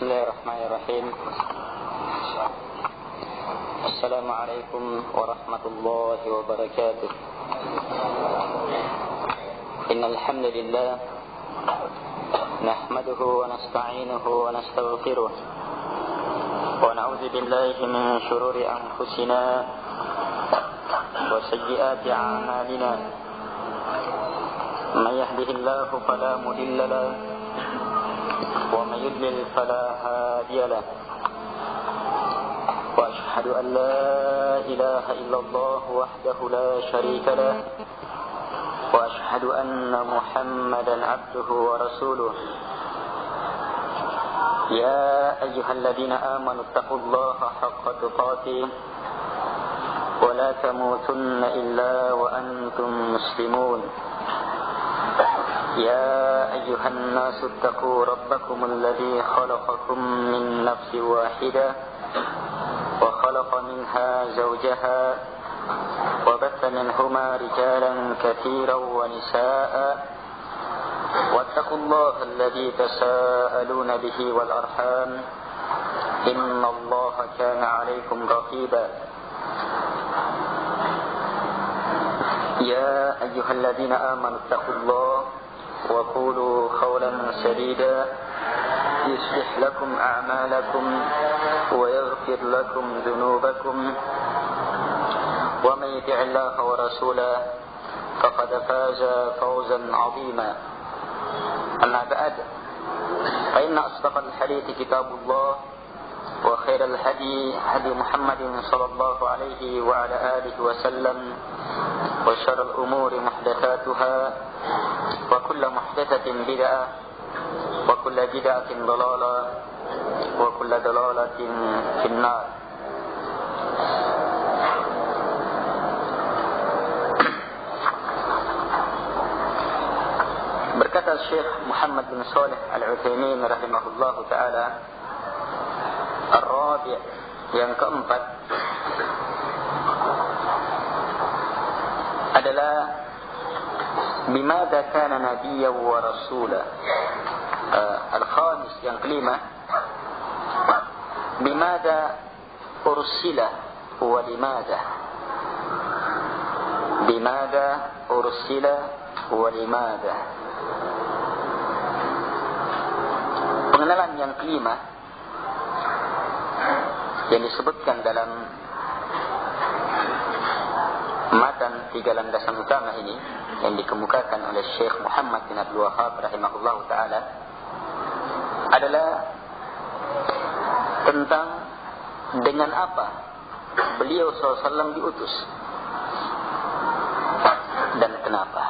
Bismillahirrahmanirrahim. Assalamualaikum warahmatullahi wabarakatuh. Innal hamdalillah nahmaduhu wa nasta'inuhu wa nastaghfiruh wa na'udzu billahi min shururi anfusina wa sayyiati a'malina. Man yahdihillahu fala mudilla lahu ومن يضلل فلا هادي له وأشهد أن لا إله إلا الله وحده لا شريك له وأشهد أن محمدا عبده ورسوله. يا أيها الذين آمنوا اتقوا الله حق تقاته ولا تموتن إلا وأنتم مسلمون. يا أيها الناس اتقوا ربكم الذي خلقكم من نفس واحدة وخلق منها زوجها وبث منهما رجالا كثيرا ونساء واتقوا الله الذي تساءلون به والأرحام إن الله كان عليكم رقيبا. يا أيها الذين آمنوا اتقوا الله وقولوا قولا سديدا يصلح لكم أعمالكم ويغفر لكم ذنوبكم ومن يطع الله ورسوله فقد فاز فوزا عظيما. أما بعد فإن أصدق الحديث كتاب الله وخير الهدي هدي محمد صلى الله عليه وعلى آله وسلم وشر الأمور محدثاتها وكل محدثة بدعة وكل بدعة ضلالة وكل ضلالة في النار. Berkata Syekh Muhammad bin Shalih Al-Utsaimin rahimahullahu taala, Ar-Rabi' yang keempat adalah bimada kana nabiyyan wa rasula. Al-khamis yang kelima, bimada ursila wa limada. Bimada ursila wa limada. Pengenalan yang kelima yang disebutkan dalam matan tiga landasan utama ini yang dikemukakan oleh Syekh Muhammad bin Abdul Wahhab rahimahullah ta'ala adalah tentang dengan apa beliau SAW diutus dan kenapa.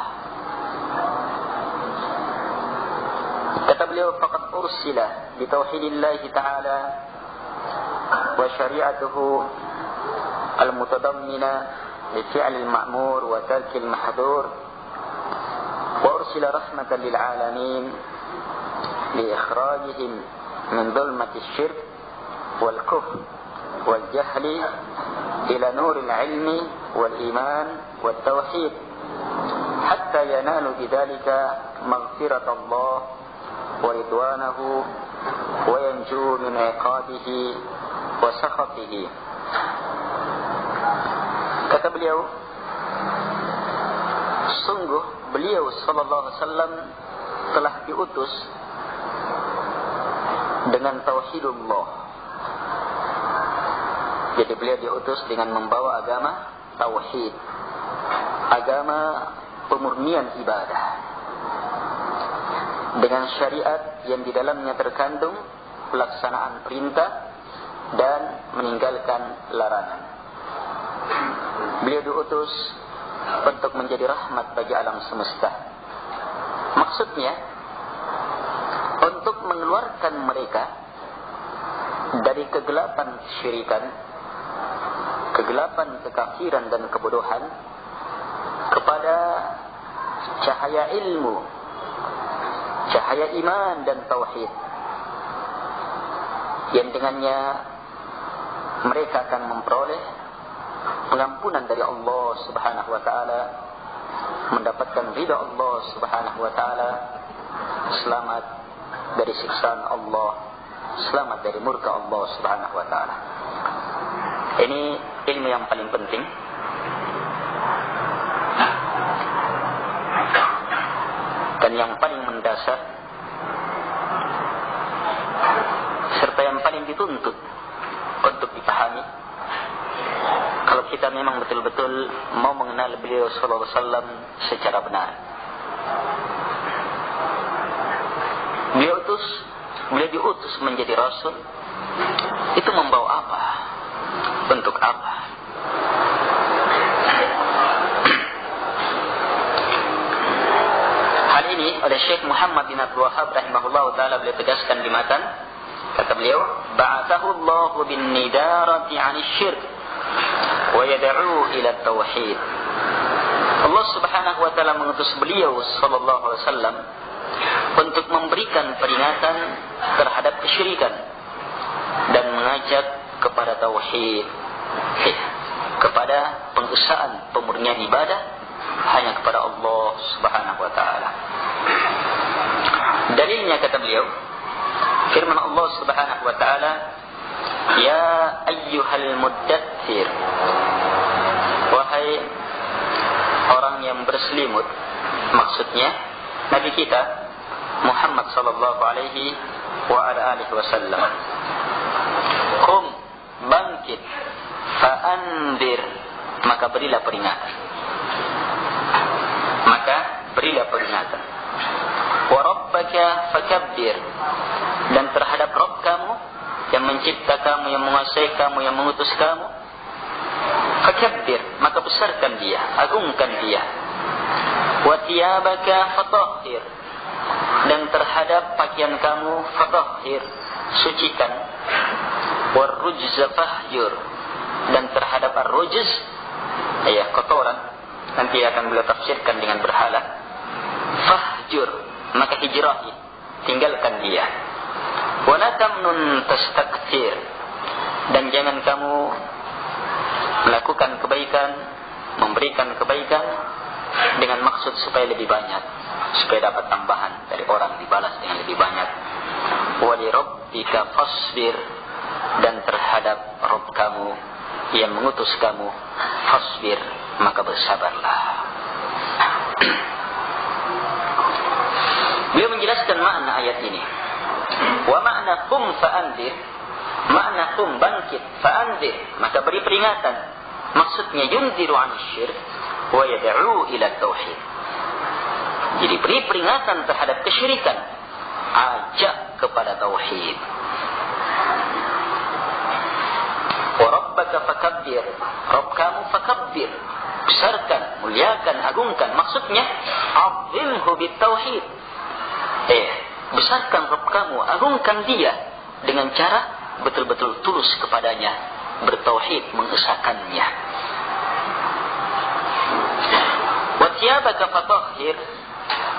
Kata beliau, faqad ursila bi tauhidillahi ta'ala wa syari'atuhu al-mutadammina لفعل المأمور وترك المحظور وأرسل رحمة للعالمين لإخراجهم من ظلمة الشرك والكفر والجهل إلى نور العلم والإيمان والتوحيد حتى ينالوا بذلك مغفرة الله ورضوانه وينجوا من عقابه وسخطه. Kata beliau, sungguh beliau sallallahu alaihi wasallam telah diutus dengan tauhidullah. Jadi beliau diutus dengan membawa agama tauhid, agama pemurnian ibadah, dengan syariat yang di dalamnya terkandung pelaksanaan perintah dan meninggalkan larangan. Beliau diutus untuk menjadi rahmat bagi alam semesta. Maksudnya untuk mengeluarkan mereka dari kegelapan kesyirikan, kegelapan kekafiran dan kebodohan kepada cahaya ilmu, cahaya iman dan tauhid, yang dengannya mereka akan memperoleh pengampunan dari Allah Subhanahu wa taala, mendapatkan ridha Allah Subhanahu wa taala, selamat dari siksaan Allah selamat dari murka Allah Subhanahu wa taala. Ini ilmu yang paling penting. Dan yang paling mendasar serta yang paling dituntut untuk dipahami kalau kita memang betul-betul mau mengenal beliau sallallahu alaihi wasallam secara benar. Beliau diutus menjadi rasul, itu membawa apa? Untuk apa? Hal ini oleh Syekh Muhammad bin Abdul Wahhab rahimahullah ta'ala beliau tegaskan di matan. Kata beliau, ba'athahu Allahu bin nidarati 'anil syirk wa yad'u ila tauhid. Allah Subhanahu wa taala mengutus beliau sallallahu alaihi wasallam untuk memberikan peringatan terhadap kesyirikan dan mengajak kepada tauhid, kepada pengesaan pemurnian ibadah hanya kepada Allah Subhanahu wa taala. Dalilnya kata beliau, firman Allah Subhanahu wa taala, ya ayyuhal muddaththir, wahai orang yang berselimut, maksudnya Nabi kita Muhammad sallallahu alaihi wa ala alihi wasallam. Qum, bangkit, fa'andir, maka berilah peringatan. Wa rabbaka fakabbir, dan terhadap Rabb kamu yang mencipta kamu, yang menguasai kamu, yang mengutus kamu, fakabbir, maka besarkan dia, agungkan dia. Wa thiyabaka fatahhir, dan terhadap pakaian kamu fatahhir, sucikan. Warrujza fahjur, dan terhadap ar-rujz, kotoran, nanti akan beliau tafsirkan dengan berhala. Fahjur, maka hijrahi, tinggalkan dia. Wala tamnun tastakthir, dan jangan kamu melakukan kebaikan, memberikan kebaikan dengan maksud supaya lebih banyak, supaya dapat tambahan dari orang, dibalas dengan lebih banyak. Wa li rabbika fasbir, dan terhadap Rabb kamu yang mengutus kamu, fasbir, maka bersabarlah. Beliau menjelaskan makna ayat ini. Wa makna qum fa'andir, makna qum, bangkit, fa'andir, maka beri peringatan. Maksudnya yunziru 'anil syirk wa yad'u ila tauhid. Jadi beri peringatan terhadap kesyirikan, ajak kepada tauhid. Wa rabbaka fakabbir, Rabb kamu fakabbir, besarkan, muliakan, agungkan. Maksudnya azimhu bit tauhid. Besarkan Rabb kamu, agungkan dia dengan cara betul-betul tulus kepadanya, bertauhid, mengesahkannya. Wa thiyabaka fatahhir,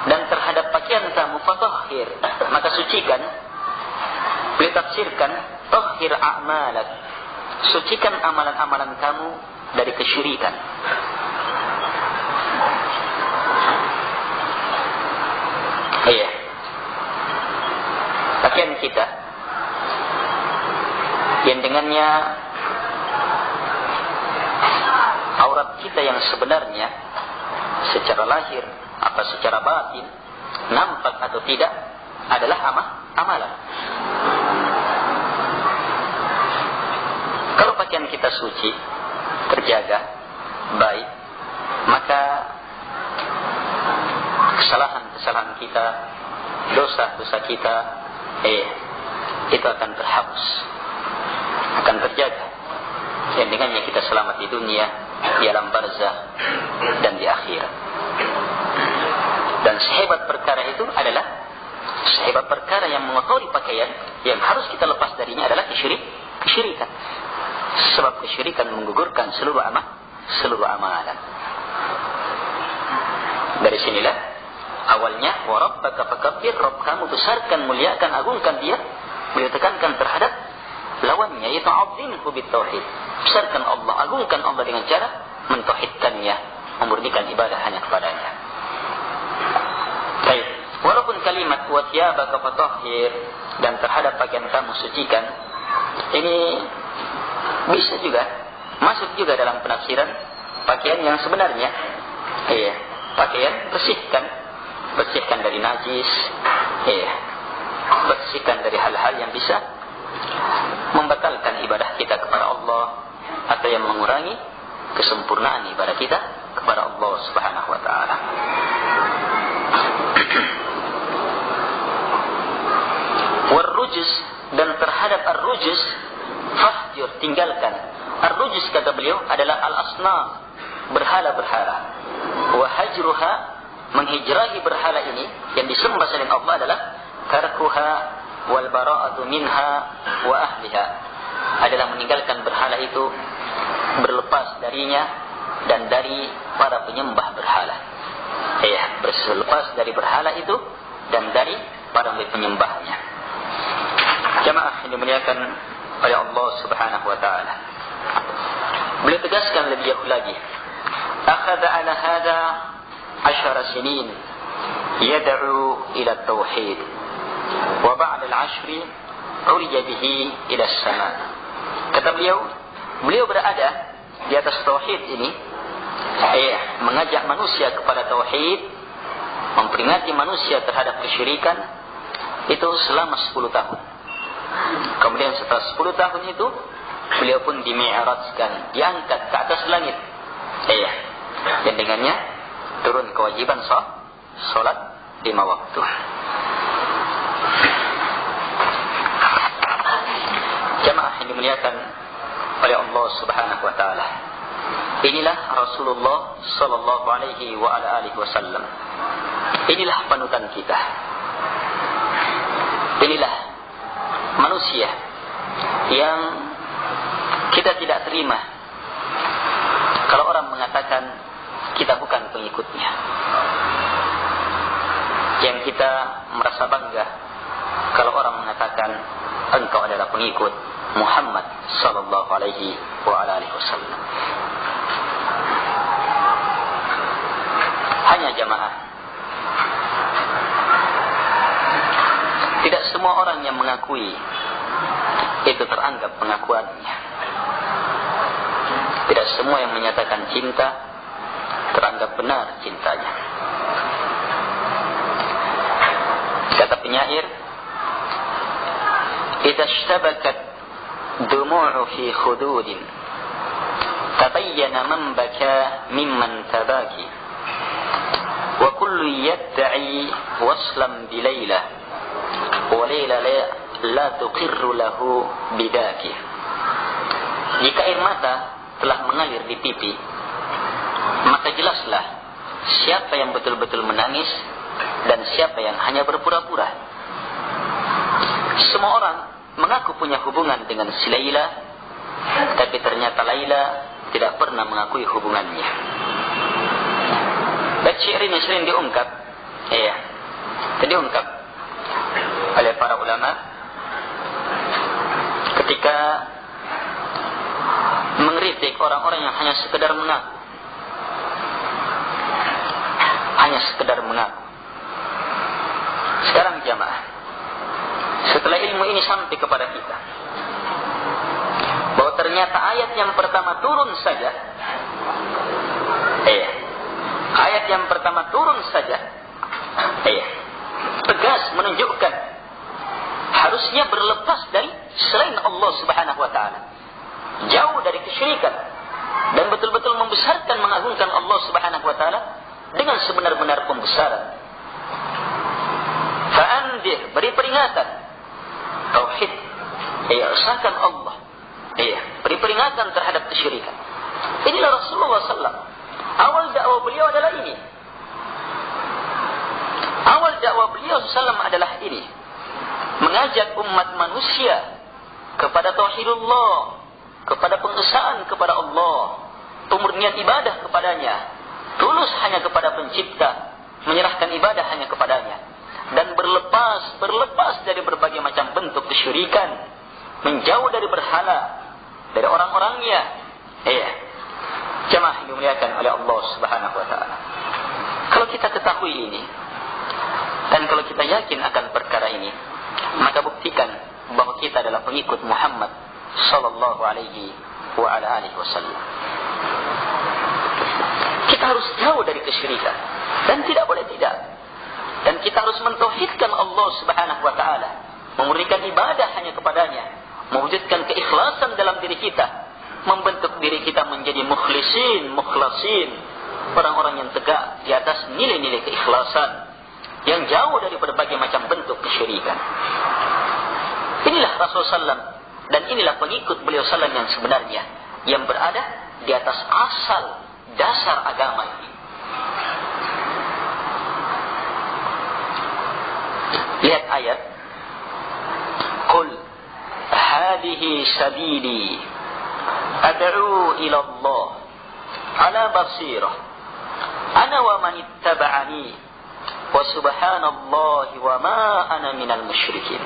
dan terhadap pakaian kamu fatahhir, maka sucikan. Beliau tafsirkan tahhir a'malak, sucikan amalan-amalan kamu dari kesyirikan. Pakaian kita yang dengannya aurat kita yang sebenarnya secara lahir apa secara batin, nampak atau tidak, adalah amalan. Kalau pakaian kita suci, terjaga, baik, maka kesalahan-kesalahan kita, dosa-dosa kita, itu akan terhapus, akan terjaga. Yang dengannya kita selamat di dunia, di alam barzakh, dan di akhirat. Dan sehebat perkara itu adalah, sehebat perkara yang mengotori pakaian, yang harus kita lepas darinya adalah kesyirikan. Sebab kesyirikan menggugurkan seluruh amalan. Dari sinilah awalnya wa rabbaka fakabbir, Rabb kamu besarkan, muliakan, agungkan dia. Beliau tekankan terhadap lawannya, yaitu azimhu bit tauhid. Besarkan Allah, agungkan Allah dengan cara mentauhidkannya, memurnikan ibadah hanya kepadanya. Baik, Walaupun kalimat wa thiyabaka fatahhir dan terhadap pakaian kamu sucikan, ini bisa juga masuk juga dalam penafsiran pakaian yang sebenarnya. Iya, pakaian bersihkan dari najis. Iya, bersihkan dari hal-hal yang bisa membatalkan ibadah kita kepada Allah atau yang mengurangi kesempurnaan ibadah kita kepada Allah Subhanahu wa taala. Warrujus, dan terhadap ar-rujus fahjur, tinggalkan. Ar-rujus kata beliau adalah al-asnam, berhala-berhala. Wa hajruha, menghijrahi berhala ini yang disembah selain Allah adalah tarkuha wal bara'atu minha wa ahliha, adalah meninggalkan berhala itu, berlepas darinya dan dari para penyembah berhala. Ya, berlepas dari berhala itu dan dari para penyembahnya. Jamaah yang dimuliakan oleh Allah Subhanahu wa taala. Beliau tegaskan lebih jauh lagi. Akhadha ala hadha 10 sinin yad'u ila tauhid wa ba'da al-'ashri urija bihi ila as-sama. Kata beliau berada di atas tauhid ini, mengajak manusia kepada tauhid, memperingati manusia terhadap kesyirikan itu selama 10 tahun. Kemudian setelah 10 tahun itu beliau pun dimi'rajkan, diangkat ke atas langit. Dan dengannya turun kewajiban salat 5 waktu. Jamaah yang dimuliakan oleh Allah Subhanahu wa taala. Inilah Rasulullah sallallahu alaihi wa ala alihi wasallam. Inilah panutan kita. Inilah manusia yang kita tidak terima kalau orang mengatakan kita bukan pengikutnya. Yang kita merasa bangga kalau orang mengatakan engkau adalah pengikut Muhammad sallallahu alaihi wa alihi wasallam. Hanya jamaah, tidak semua orang yang mengakui itu teranggap pengakuannya. Tidak semua yang menyatakan cinta teranggap benar cintanya. Kata penyair, "Idza ishtabakat dumu'u fi khududin tabayyana man baka mimman tabaki wa kullu yad'i waslan bi Laila wa Laila la tuqirru lahu bidaki." Jika air mata telah mengalir di pipi, maka jelaslah siapa yang betul-betul menangis dan siapa yang hanya berpura-pura. Semua orang mengaku punya hubungan dengan si Laila, tapi ternyata Laila tidak pernah mengakui hubungannya. Dan syair ini sering diungkap, diungkap oleh para ulama ketika mengkritik orang-orang yang hanya sekedar mengaku. Hanya sekedar mengaku. Sekarang jamaah, setelah ilmu ini sampai kepada kita, bahwa ternyata ayat yang pertama turun saja, ayat yang pertama turun saja, tegas menunjukkan harusnya berlepas dari selain Allah Subhanahu wa taala, jauh dari kesyirikan, dan betul-betul membesarkan, mengagungkan Allah Subhanahu wa taala dengan sebenar-benar pembesaran. Fa'andir, beri peringatan tauhid, usahakan Allah, beri peringatan terhadap kesyirikan. Inilah Rasulullah SAW. Awal dakwah beliau adalah ini. Awal dakwah beliau SAW adalah ini, mengajak umat manusia kepada tauhidullah, kepada pengesaan kepada Allah, pemurnian ibadah kepadanya, tulus hanya kepada pencipta, menyerahkan ibadah hanya kepadanya, dan berlepas dari berbagai macam bentuk kesyirikan, menjauh dari berhala, dari orang-orangnya. Jemaah dimuliakan oleh Allah Subhanahu wa taala. Kalau kita ketahui ini dan Dan kalau kita yakin akan perkara ini, maka buktikan bahwa kita adalah pengikut Muhammad sallallahu alaihi wa ala alihi wasallam. Kita harus jauh dari kesyirikan dan tidak boleh tidak. Dan kita harus mentauhidkan Allah Subhanahu wa taala, memberikan ibadah hanya kepadanya, mewujudkan keikhlasan dalam diri kita, membentuk diri kita menjadi mukhlasin, orang-orang yang tegak di atas nilai-nilai keikhlasan, yang jauh dari berbagai macam bentuk kesyirikan. Inilah Rasulullah SAW dan inilah pengikut beliau SAW yang sebenarnya, yang berada di atas asal dasar agama ini. Lihat ayat, Qul hadhihi sabili ad'u ila Allah ala basirah ana wa man ittaba'ani wa subhanallahi wa ma ana minal musyrikin.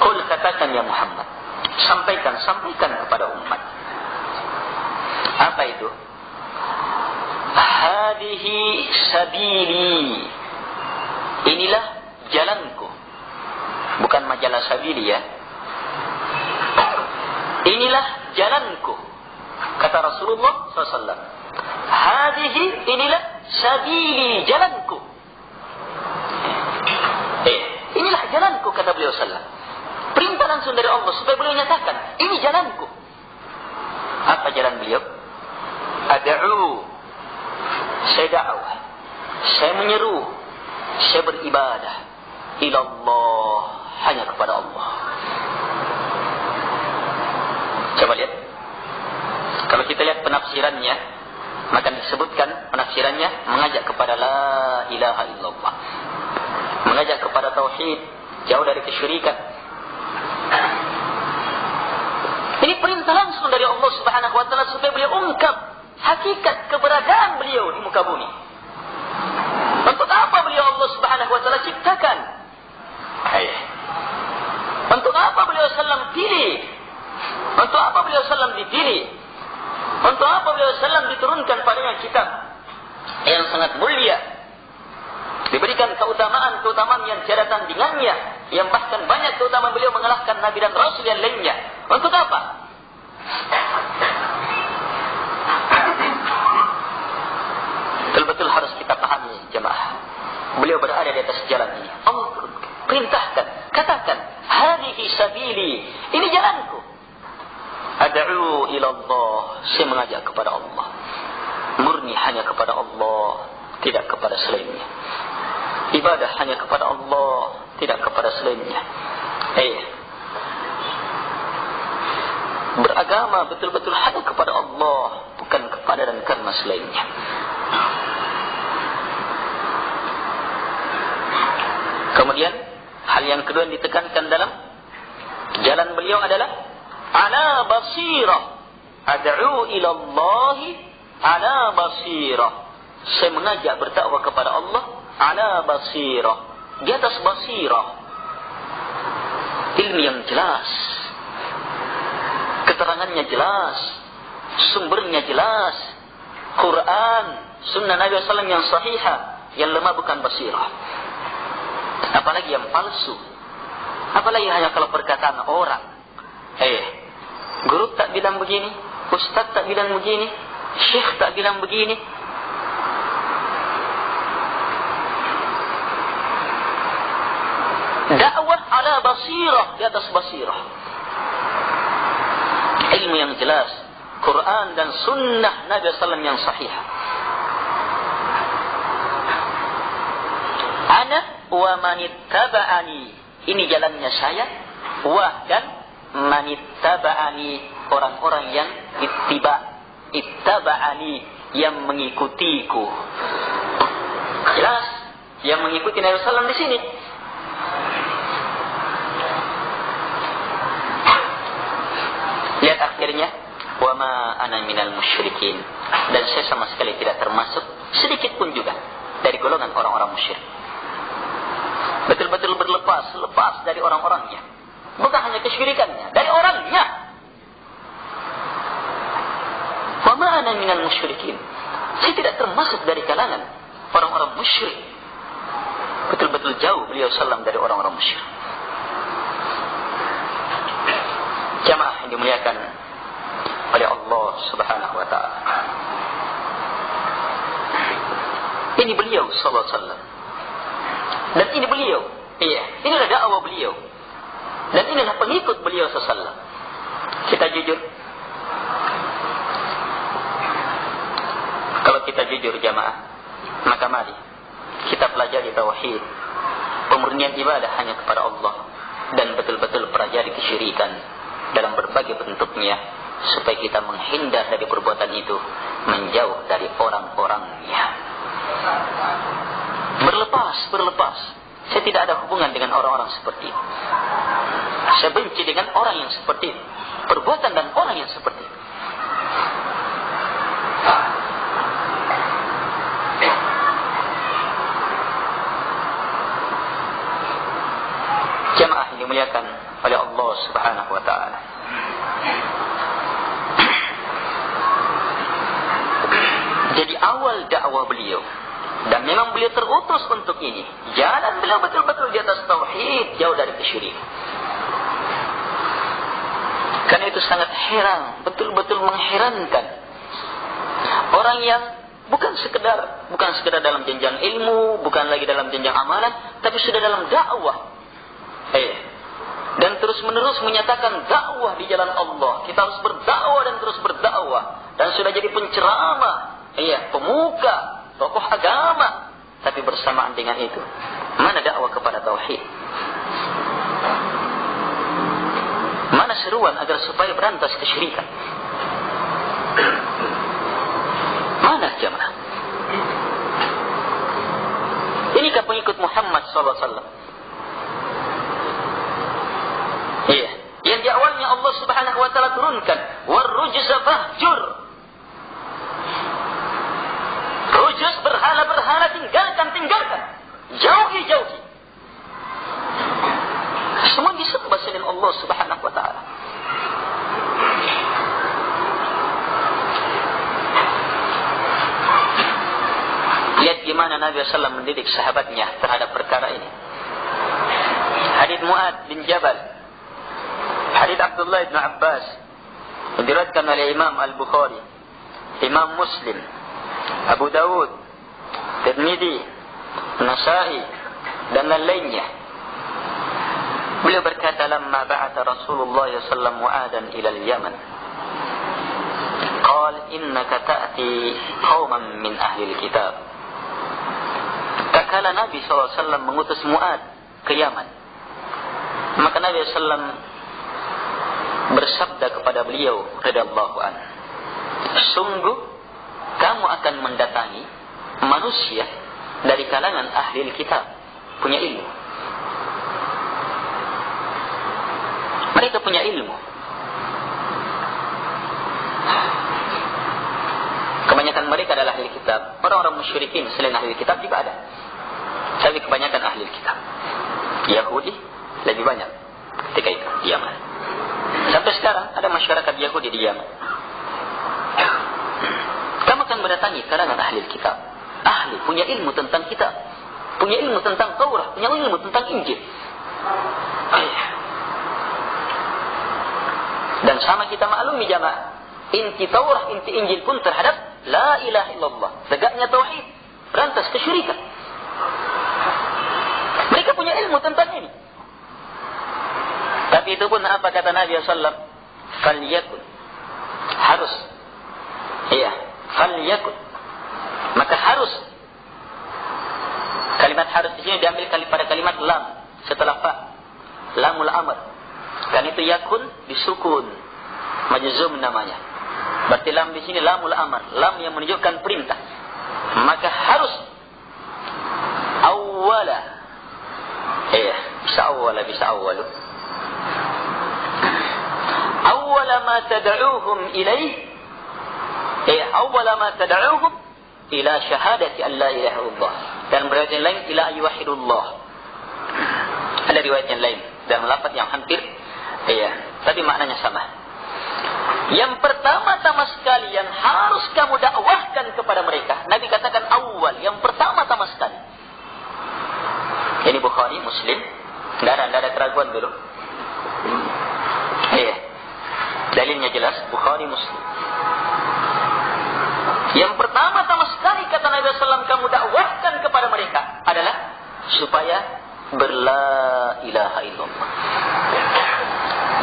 Qul, katakan ya Muhammad, sampaikan kepada umat. Apa itu? Hadhihi sabili, inilah jalanku. Bukan majalah sabili ya. Inilah jalanku, kata Rasulullah SAW. Hadhihi, inilah sabili, jalanku. Inilah jalanku, kata beliau SAW. Perintah langsung dari Allah supaya beliau nyatakan, ini jalanku. Apa jalan beliau? Ad'u, saya dakwah, saya menyeru, saya beribadah ilallah, hanya kepada Allah. Coba lihat, kalau kita lihat penafsirannya, maka disebutkan penafsirannya mengajak kepada la ilaha illallah, mengajak kepada tauhid, jauh dari kesyirikan. Ini perintah langsung dari Allah Subhanahu wa taala supaya beliau ungkap hakikat keberadaan beliau di muka bumi. Untuk apa beliau Allah Subhanahu wa taala ciptakan? Untuk apa beliau sallam pilih? Untuk apa beliau sallam dipilih? Untuk apa beliau sallam diturunkan padanya kitab yang sangat mulia, diberikan keutamaan yang tiada tandingannya, yang bahkan banyak keutamaan beliau mengalahkan nabi dan rasul yang lainnya. Untuk apa? Betul-betul harus kita pahami jemaah. Beliau berada di atas jalan ini. Allah perintahkan, katakan, hadhihi sabili, ini jalanku. Ad'u ila Allah, saya mengajak kepada Allah, murni hanya kepada Allah, tidak kepada selainnya. Ibadah hanya kepada Allah, tidak kepada selainnya. Beragama betul-betul hanya kepada Allah, bukan kepada dan karena selainnya. Kemudian hal yang kedua yang ditekankan dalam jalan beliau adalah ala basirah. Ad'u ila Allah ala basirah, saya mengajak berdakwah kepada Allah ala basirah, di atas basirah, ilmu yang jelas, keterangannya jelas, sumbernya jelas, Quran, sunnah Nabi SAW yang sahihah, yang lemah bukan basirah. Apalagi yang palsu, apalagi hanya kalau perkataan orang. Guru tak bilang begini, ustaz tak bilang begini, syekh tak bilang begini. Dakwah ala basirah, di atas basirah, ilmu yang jelas, Quran dan sunnah Nabi SAW yang sahih. Ana wa manittaba'ani, ini jalannya saya, wa dan manittaba'ani, orang-orang yang ittaba'ani, yang mengikutiku. Jelas, yang mengikuti Nabi SAW di sini. Lihat akhirnya, wa ma ana minal musyrikin, dan saya sama sekali tidak termasuk sedikit pun juga dari golongan orang-orang musyrik. Betul-betul lepas dari orang-orangnya, bukan hanya kesyirikannya, dari orangnya. Wa ma ana minal musyrikin, saya tidak termasuk dari kalangan orang-orang musyrik. Betul-betul jauh beliau sallam dari orang-orang musyrik. Jamaah yang dimuliakan oleh Allah Subhanahu wa taala. Ini beliau sallallahu alaihi wasallam. Dan ini beliau. Iya, inilah dakwah beliau. Dan inilah pengikut beliau sallallahu alaihi wasallam. Kita jujur. Kalau kita jujur jamaah, maka mari kita pelajari tauhid, pemurnian ibadah hanya kepada Allah, dan betul-betul pelajari kesyirikan dalam berbagai bentuknya, supaya kita menghindar dari perbuatan itu, menjauh dari orang-orangnya. Berlepas. Saya tidak ada hubungan dengan orang-orang seperti itu. Saya benci dengan orang yang seperti itu, perbuatan dan orang yang seperti itu. Jamaah yang dimuliakan oleh Allah Subhanahu wa taala. Jadi awal dakwah beliau, dan memang beliau terutus untuk ini, jalan beliau betul-betul di atas tauhid, jauh dari kesyirikan. Karena itu sangat heran, betul-betul mengherankan orang yang bukan sekedar dalam jenjang ilmu, bukan lagi dalam jenjang amalan, tapi sudah dalam dakwah. Dan terus-menerus menyatakan dakwah di jalan Allah. Kita harus berdakwah dan terus berdakwah, dan sudah jadi penceramah, pemuka, tokoh agama. Tapi bersamaan dengan itu, mana dakwah kepada tauhid? Mana seruan agar supaya berantas kesyirikan? Mana jamaah? Inikah pengikut Muhammad sallallahu alaihi wasallam? Yang di awalnya Allah Subhanahu wa taala turunkan, "Warrujza fahjur." Rujuz, berhala-berhala, tinggalkan. Jauhi. Semua disembah selain Allah Subhanahu wa taala. Lihat gimana Nabi SAW mendidik sahabatnya terhadap perkara ini. Hadits Mu'ad bin Jabal, hadits Abdullah bin Abbas, yang diriwayatkan oleh Imam Al-Bukhari, Imam Muslim, Abu Dawud, Tirmidzi, Nasa'i, dan lainnya. Beliau berkata, "Lamma ba'atha Rasulullah sallallahu alaihi wasallam Mu'adan ila al-Yaman, qala innaka ta'ti qauman min ahli al-kitab." Tatkala Nabi sallallahu alaihi wasallam mengutus Mu'ad ke Yaman, maka Nabi sallallahu alaihi wasallam bersabda kepada beliau radhiyallahu anhu, "Sungguh kamu akan mendatangi manusia dari kalangan ahli kitab, punya ilmu. Mereka punya ilmu. Kebanyakan mereka adalah ahli kitab. Orang-orang musyrikin selain ahli kitab juga ada, tapi kebanyakan ahli kitab. Yahudi lebih banyak ketika itu di Yaman. Sampai sekarang ada masyarakat Yahudi di Yaman. Kamu akan mendatangi kalangan ahli kitab, ahli punya ilmu tentang kitab, punya ilmu tentang Taurat, punya ilmu tentang Injil. Dan sama kita maklumi jamaah, inti Taurat, inti Injil pun terhadap la ilaha illallah, tegaknya tauhid, berantas kesyirikan. Mereka punya ilmu tentang ini. Tapi itu pun apa kata Nabi SAW? Falyakun, harus. Falyakun, maka harus. Kalimat harus di sini diambil pada kalimat lam setelah fa, lamul amr. Kan itu yakun disukun, majzum namanya. Berarti lam di sini lamul amr, lam yang menunjukkan perintah. Maka harus awwala. Bisa awwala, bisa awwalu. Awwala ma tad'uuhum ilaih. Awwala ma tad'uuhum ila syahadati an la ilaha illallah. Dan riwayat yang lain ila ayyuhidullah. Ada riwayat yang lain dalam lafaz yang hampir tapi maknanya sama. Yang pertama-tama sekali yang harus kamu dakwahkan kepada mereka, Nabi katakan awal, yang pertama-tama sekali. Ini Bukhari, Muslim. Tidak ada keraguan dulu. Iya. Dalilnya jelas, Bukhari, Muslim. Yang pertama sama sekali kata Nabi SAW, kamu dakwahkan kepada mereka adalah supaya berla ilaha illallah.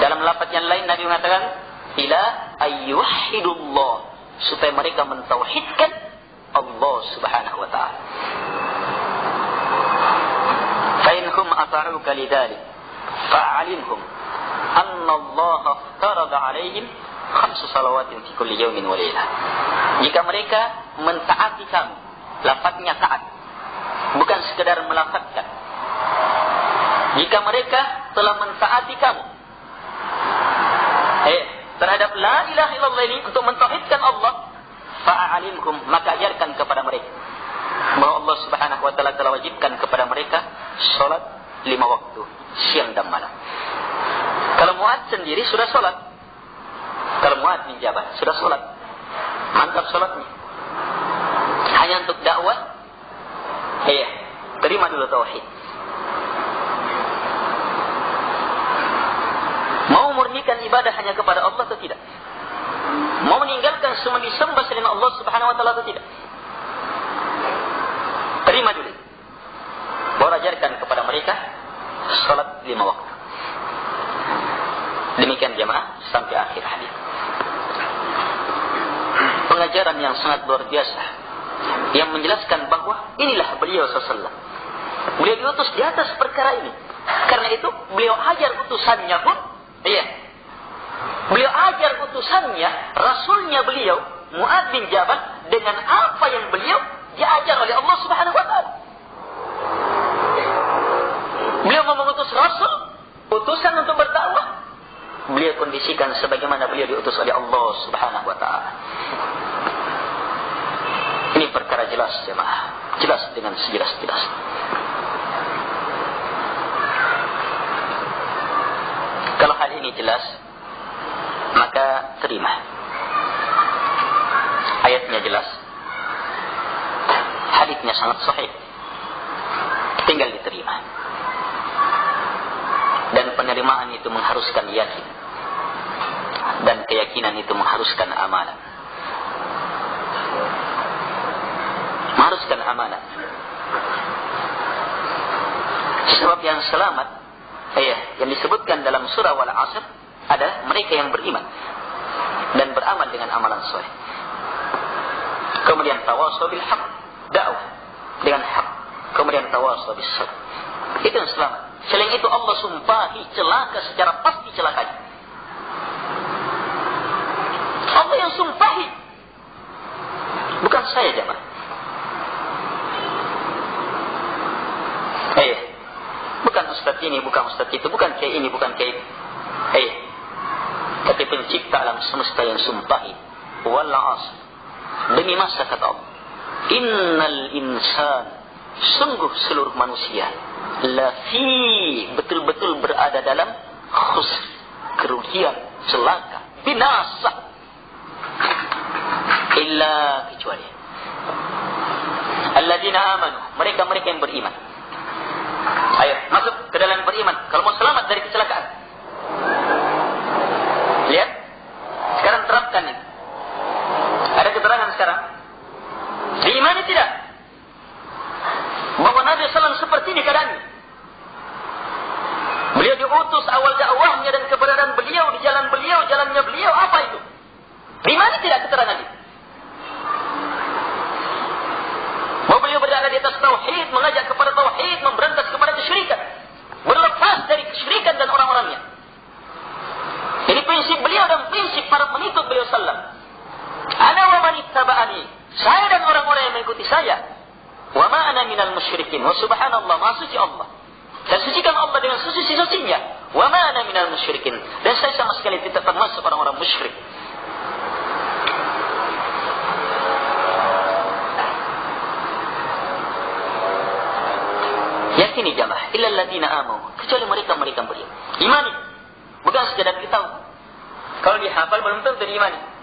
Dalam lafaz yang lain Nabi mengatakan ila ayyuhidullah, supaya mereka mentauhidkan Allah Subhanahu wa taala. Fa inhum ata'uka lidzalik fa'alimhum anna Allah aftarada 'alaihim 5 salawatin fi kulli yawmin wa lailah. Jika mereka mentaati kamu, lafaznya taat, bukan sekedar melafazkan. Jika mereka telah mentaati kamu terhadap la ilaha illallah ini untuk mentauhidkan Allah, fa'alimhum, maka ajarkan kepada mereka bahwa Allah Subhanahu wa taala telah wajibkan kepada mereka salat 5 waktu, siang dan malam. Kalau Mu'adz sendiri sudah salat. Kalau Mu'adz bin Jabal sudah salat. Mantap salatnya. Hanya untuk dakwah. Terima dulu tauhid. Mau murnikan ibadah hanya kepada Allah atau tidak? Mau meninggalkan semua disembah selain Allah Subhanahu wa taala atau tidak? Terima dulu. Baru ajarkan kepada mereka salat 5 waktu. Demikian jemaah sampai akhir hadis. Pengajaran yang sangat luar biasa yang menjelaskan bahwa inilah beliau sallallahu. Beliau diutus di atas perkara ini. Karena itu beliau ajar utusannya pun, beliau ajar utusannya, rasulnya beliau Mu'adz bin Jabal dengan apa yang beliau diajar oleh Allah Subhanahu wa taala. Beliau mengutus rasul, utusan untuk berdakwah. Beliau kondisikan sebagaimana beliau diutus oleh Allah Subhanahu wa taala. Ini perkara jelas jemaah, jelas dengan sejelas-jelas. Kalau hal ini jelas, maka terima. Ayatnya jelas, hadisnya sangat sahih, tinggal diterima. Dan penerimaan itu mengharuskan yakin, dan keyakinan itu mengharuskan amalan. Mengharuskan amalan. Sebab yang selamat, yang disebutkan dalam surah Wal-Asr adalah mereka yang beriman dan beramal dengan amalan soleh. Kemudian tawasau bil haq, dakwah dengan hak. Kemudian tawasau bis sabr. Itu yang selamat. Selain itu Allah sumpahi celaka secara pasti celakanya. Allah yang sumpahi, bukan saya jemaah. Bukan ustaz ini, bukan ustaz itu, bukan kiai ini, bukan kiai. Tapi pencipta alam semesta yang sumpahi. Wal 'asr. Demi masa kata Allah, innal insan, sungguh seluruh manusia, lafi, betul-betul berada dalam khusr, kerugian, celaka, binasa, illa, kecuali alladzina amanu, mereka-mereka yang beriman. Ayo masuk ke dalam beriman kalau mau selamat dari kecelakaan. Lihat sekarang, terapkan ini. Ada keterangan sekarang, diimani tidak bahwa Nabi SAW seperti ini keadaannya. Beliau diutus, awal dakwahnya dan keberadaan beliau di jalan beliau, jalannya beliau, apa itu? Diimani tidak keterangan ini? Bahwa beliau berada di atas tauhid, mengajak kepada tauhid, memberantas kepada kesyirikan, berlepas dari kesyirikan dan orang-orangnya. Ini prinsip beliau dan prinsip para pengikut beliau sallam. Ana wa man ittaba'ani, saya dan orang-orang yang mengikuti saya. Wa ma ana minal musyrikin, wa subhanallah, maha suci Allah. Dan sucikan Allah dengan sesuci-sucinya. Wa ma ana minal musyrikin, dan saya sama sekali tidak termasuk orang-orang musyrik. Yakini jamaah, illal ladzina amanu, kecuali mereka-mereka beriman. Imani, bukan sekadar kita tahu. Kalau dihafal belum tentu diimani.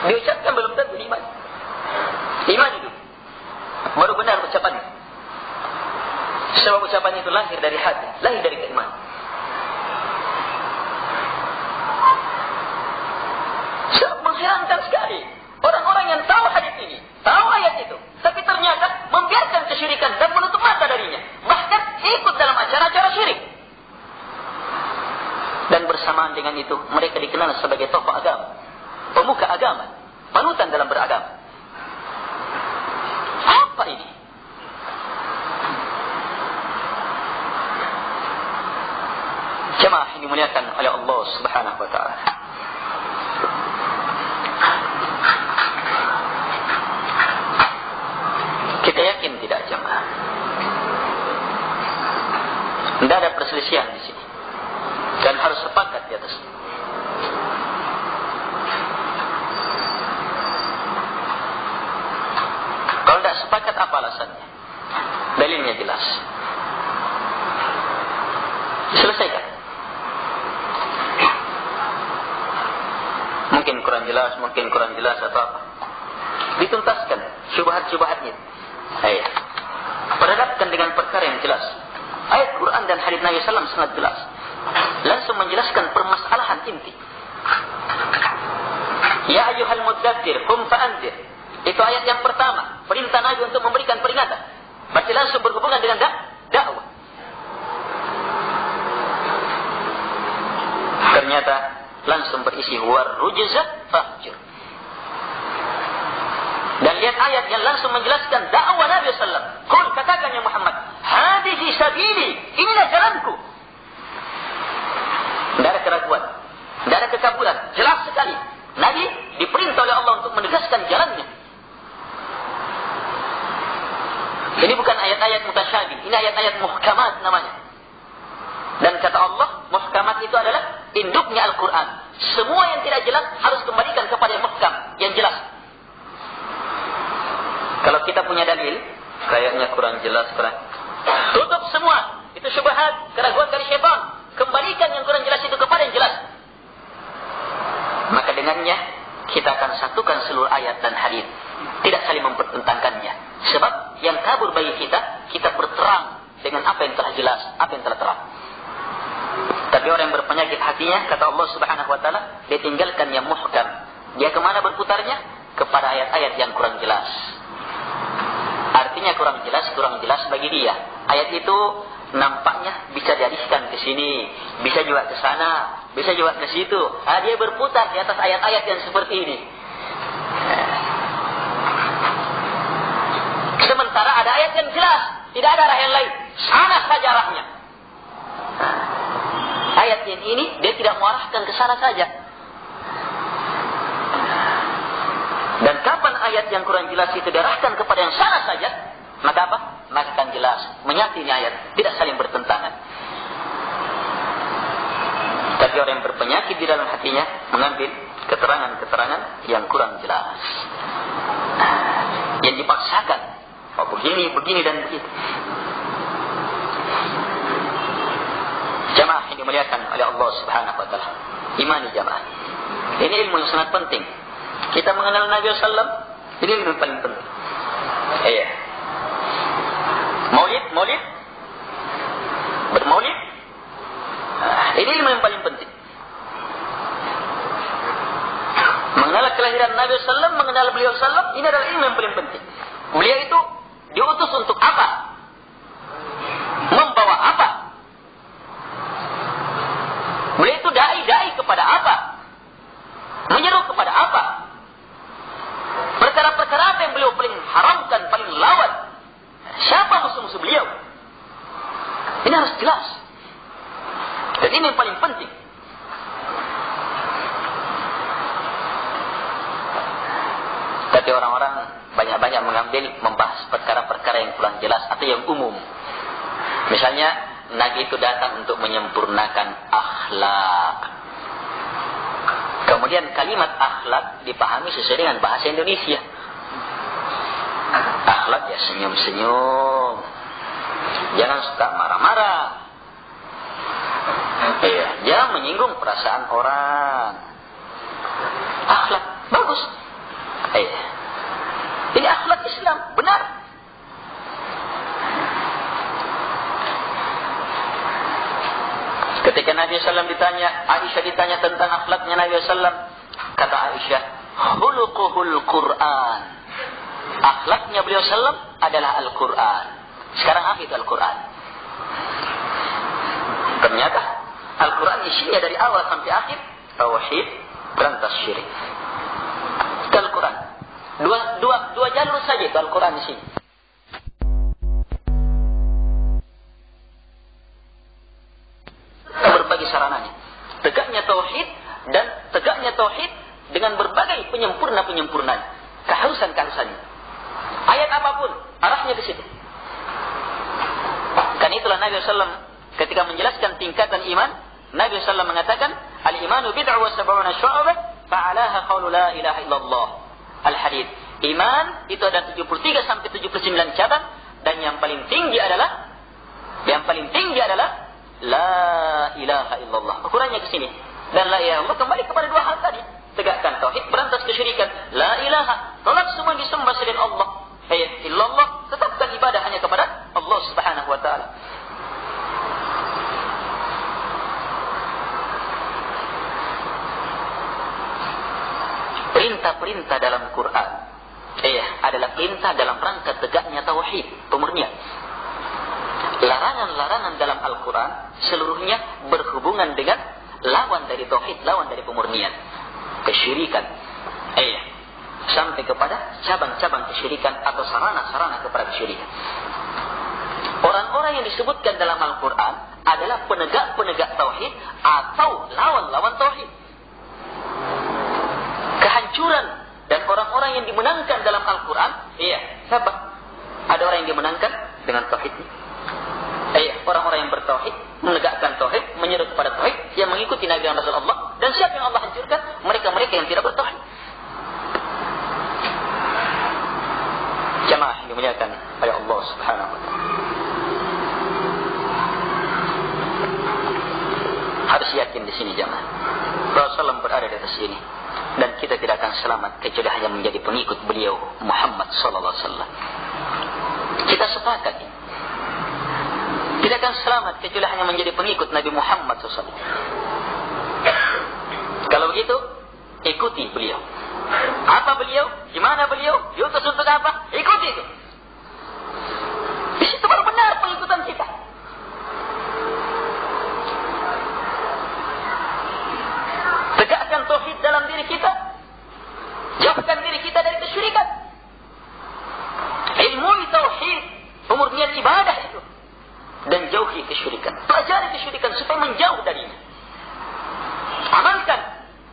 Diucapkan belum tentu diimani. Iman itu baru benar ucapannya. Sebab ucapannya itu lahir dari hati, lahir dari keimanan. Mengherankan sekali orang-orang yang tahu hadis ini, tahu ayat itu, tapi ternyata membiarkan kesyirikan dan menutup mata darinya, bahkan ikut dalam acara-acara syirik. Dan bersamaan dengan itu mereka dikenal sebagai tokoh agama, pemuka agama, panutan dalam beragama. Apa ini? Jemaah yang dimuliakan oleh Allah Subhanahu wa taala. Kita yakin tidak jemaah? Tidak ada perselisihan di sini. Dan harus sepakat di atas. Kalau tidak sepakat apa alasannya? Dalilnya jelas. Selesaikan. Mungkin kurang jelas atau apa. Dituntaskan syubhat-syubhatnya. Perhadapkan dengan perkara yang jelas. Ayat Quran dan hadis Nabi SAW sangat jelas. Langsung menjelaskan permasalahan inti. Ya ayyuhal mudzakkir qum fa'anzir. Itu ayat yang pertama, perintah Nabi untuk memberikan peringatan. Berarti langsung berhubungan dengan dakwah. Ternyata langsung berisi warujza fahjur. Dan lihat ayat yang langsung menjelaskan dakwah Nabi SAW. Qul, katakan ya Muhammad, hadihi sabili, inilah jalanku. Tidak ada keraguan, tidak ada kekaburan, jelas sekali. Nabi diperintah oleh Allah untuk menegaskan jalannya. Ini bukan ayat-ayat mutasyabih, ini ayat-ayat muhkamat namanya. Dan kata Allah, muhkamat itu adalah induknya Al-Quran. Semua yang tidak jelas harus kembalikan kepada yang muhkam, yang jelas. Kalau kita punya dalil, kayaknya kurang jelas, tutup semua. Itu syubhat, keraguan dari syaitan. Kembalikan yang kurang jelas itu kepada yang jelas. Maka dengannya kita akan satukan seluruh ayat dan hadis, tidak saling mempertentangkannya. Sebab yang kabur bagi kita berterang dengan apa yang telah jelas, apa yang telah terang. Tapi orang yang berpenyakit hatinya, kata Allah Subhanahu wa taala, dia tinggalkan yang muhkam. Dia kemana berputarnya? Kepada ayat-ayat yang kurang jelas. Artinya kurang jelas bagi dia. Ayat itu nampaknya bisa dialihkan ke sini, bisa juga ke sana, bisa juga ke situ. Dia berputar di atas ayat-ayat yang seperti ini. Sementara ada ayat yang jelas, tidak ada arah yang lain, sana saja arahnya. Ayat yang ini dia tidak mengarahkan ke sana saja. Dan kapan ayat yang kurang jelas itu diarahkan kepada yang sana saja, maka apa? Maka akan jelas, menyatu ini ayat, tidak saling bertentangan. Tapi orang yang berpenyakit di dalam hatinya mengambil keterangan-keterangan yang kurang jelas, yang dipaksakan. Oh begini dan begitu. Jamaah yang dimuliakan oleh Allah Subhanahu wa taala. Imani jamaah. Ini ilmu yang sangat penting. Kita mengenal Nabi SAW, ini ilmu paling penting. Iya. Maulid, bermaulid. Ini ilmu yang paling penting. Mengenal kelahiran Nabi SAW, mengenal beliau SAW, ini adalah ilmu yang paling penting. Beliau itu diutus untuk apa? Membawa apa? Beliau itu dai kepada apa? Menyeru kepada apa? Perkara-perkara apa yang beliau paling haramkan, paling lawan? Siapa musuh-musuh beliau? Ini harus jelas. Dan ini yang paling penting. Tapi orang-orang banyak-banyak mengambil, membahas perkara-perkara yang kurang jelas atau yang umum. Misalnya, Nabi itu datang untuk menyempurnakan akhlak. Kemudian kalimat akhlak dipahami sesuai dengan bahasa Indonesia. Akhlak ya senyum-senyum, jangan suka marah-marah, jangan menyinggung perasaan orang. Akhlak bagus. Ini akhlak Islam, benar. Ketika Nabi SAW ditanya, Aisyah ditanya tentang akhlaknya Nabi SAW, kata Aisyah, khuluquhul Qur'an. Akhlaknya beliau SAW adalah Al-Quran. Sekarang apa itu Al-Quran? Ternyata Al-Quran isinya dari awal sampai akhir tauhid, berantas syirik. Itu Al-Quran. Dua jalur saja itu Al-Quran di sini. Berbagai sarananya. Tegaknya tauhid dan tegaknya tauhid dengan berbagai penyempurnaan. Keharusan-keharusannya. Ayat apapun arahnya ke situ. Karena itulah Nabi SAW ketika menjelaskan tingkatan iman, Nabi SAW mengatakan, al-imanu bid'u wa sab'una syu'abah, fa'alaha qawlu la ilaha illallah. Al-hadith. Iman itu ada 73 sampai 79 cabang, dan yang paling tinggi adalah la ilaha illallah. Ukurannya ke sini. Dan la ilaha illallah kembali kepada dua hal tadi. Tegakkan tauhid, berantas kesyirikan. La ilaha, tolak semua disembah selain Allah. Illallah, tetapkan ibadah hanya kepada Allah Subhanahu wa taala. Perintah-perintah dalam Quran adalah perintah dalam rangka tegaknya tauhid, pemurnian. Larangan-larangan dalam Al-Quran seluruhnya berhubungan dengan lawan dari tauhid, lawan dari pemurnian, kesyirikan. Sampai kepada cabang-cabang kesyirikan atau sarana-sarana kepada kesyirikan. Orang-orang yang disebutkan dalam Al-Quran adalah penegak-penegak tauhid atau lawan-lawan tauhid. Kehancuran dan orang-orang yang dimenangkan dalam Al-Quran, siapa? Ada orang yang dimenangkan dengan tauhidnya. Orang-orang yang bertauhid, menegakkan tauhid, menyeru kepada tauhid, yang mengikuti Nabi dan Rasul Allah. Dan siapa yang Allah hancurkan? Mereka-mereka yang tidak bertauhid. Jamaah yang dimuliakan oleh Allah Subhanahu wa taala. Harus yakin di sini jamaah. Rasulullah berada di atas ini, dan kita tidak akan selamat kecuali hanya menjadi pengikut beliau Muhammad sallallahu alaihi wasallam. Kita sepakat ini. Tidak akan selamat kecuali hanya menjadi pengikut Nabi Muhammad SAW. Kalau begitu, ikuti beliau. Apa beliau? Gimana beliau? Diutus untuk apa? Ikuti itu. Di situ baru benar pengikutan kita. Tegakkan tauhid dalam diri kita. Jauhkan diri kita dari kesyirikan. Ilmui tauhid, pemurnian ibadah itu. Dan jauhi kesyirikan. Pelajari kesyirikan supaya menjauh darinya. Amalkan.